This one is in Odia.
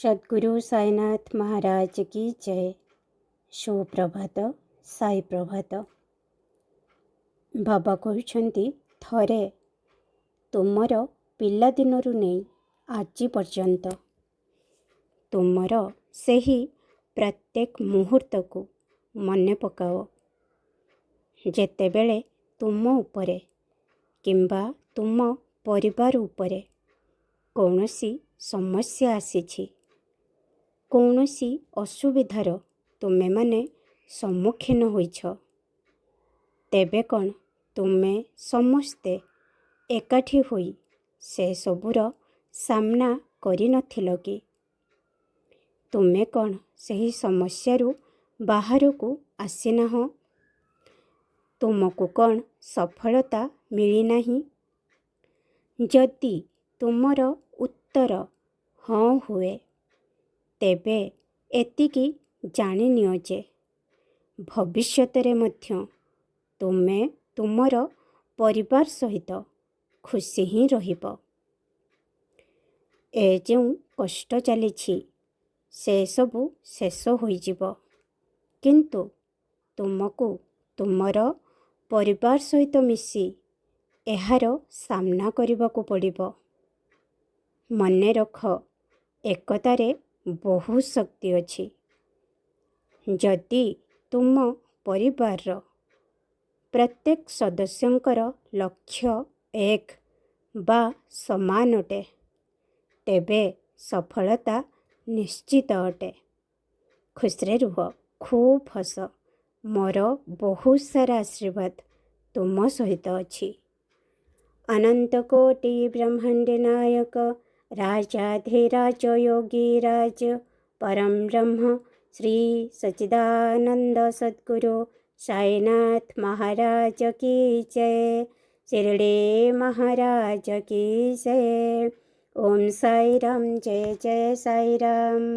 સદગુરુ સાઈનાથ મહારાજ કી જય। ସୁପ୍ରଭାତ, ସାଇ ପ୍ରଭାତ। ବାବା କହିଛନ୍ତି, ଥରେ ତୁମର ପିଲାଦିନରୁ ନେଇ ଆଜି ପର୍ଯ୍ୟନ୍ତ ତୁମର ସେହି ପ୍ରତ୍ୟେକ ମୁହୂର୍ତ୍ତକୁ ମନେ ପକାଅ, ଯେତେବେଳେ ତୁମ ଉପରେ କିମ୍ବା ତୁମ ପରିବାର ଉପରେ କୌଣସି ସମସ୍ୟା ଆସିଛି, କୌଣସି ଅସୁବିଧାର ତୁମେମାନେ ସମ୍ମୁଖୀନ ହୋଇଛ, ତେବେ କ'ଣ ତୁମେ ସମସ୍ତେ ଏକାଠି ହୋଇ ସେସବୁର ସାମ୍ନା କରିନଥିଲ କି? ତୁମେ କ'ଣ ସେହି ସମସ୍ୟାରୁ ବାହାରକୁ ଆସିନାହଁ? ତୁମକୁ କ'ଣ ସଫଳତା ମିଳିନାହିଁ? ଯଦି ତୁମର ଉତ୍ତର ହଁ ହୁଏ, ତେବେ ଏତିକି ଜାଣିନିଅ ଯେ ଭବିଷ୍ୟତରେ ମଧ୍ୟ ତୁମେ ତୁମର ପରିବାର ସହିତ ଖୁସି ହିଁ ରହିବ। ଏ ଯେଉଁ କଷ୍ଟ ଚାଲିଛି ସେସବୁ ଶେଷ ହୋଇଯିବ, କିନ୍ତୁ ତୁମକୁ ତୁମର ପରିବାର ସହିତ ମିଶି ଏହାର ସାମ୍ନା କରିବାକୁ ପଡ଼ିବ। ମନେ ରଖ, ଏକତାରେ ବହୁତ ଶକ୍ତି ଅଛି। ଯଦି ତୁମ ପରିବାରର ପ୍ରତ୍ୟେକ ସଦସ୍ୟଙ୍କର ଲକ୍ଷ୍ୟ ଏକ ବା ସମାନ ଅଟେ, ତେବେ ସଫଳତା ନିଶ୍ଚିତ ଅଟେ। ଖୁସିରେ ରୁହ, ଖୁବ୍ ହସ। ମୋର ବହୁତ ସାରା ଆଶୀର୍ବାଦ ତୁମ ସହିତ ଅଛି। ଅନନ୍ତ କୋଟି ବ୍ରହ୍ମାଣ୍ଡ ନାୟକ ରାଜାଧିରାଜ ଯୋଗୀରାଜ परम ब्रह्म श्री सच्चिदानंद सद्गुरु साईनाथ महाराज की जय। शिरडी महाराज की जय। ओम साई राम, जय जय साई राम।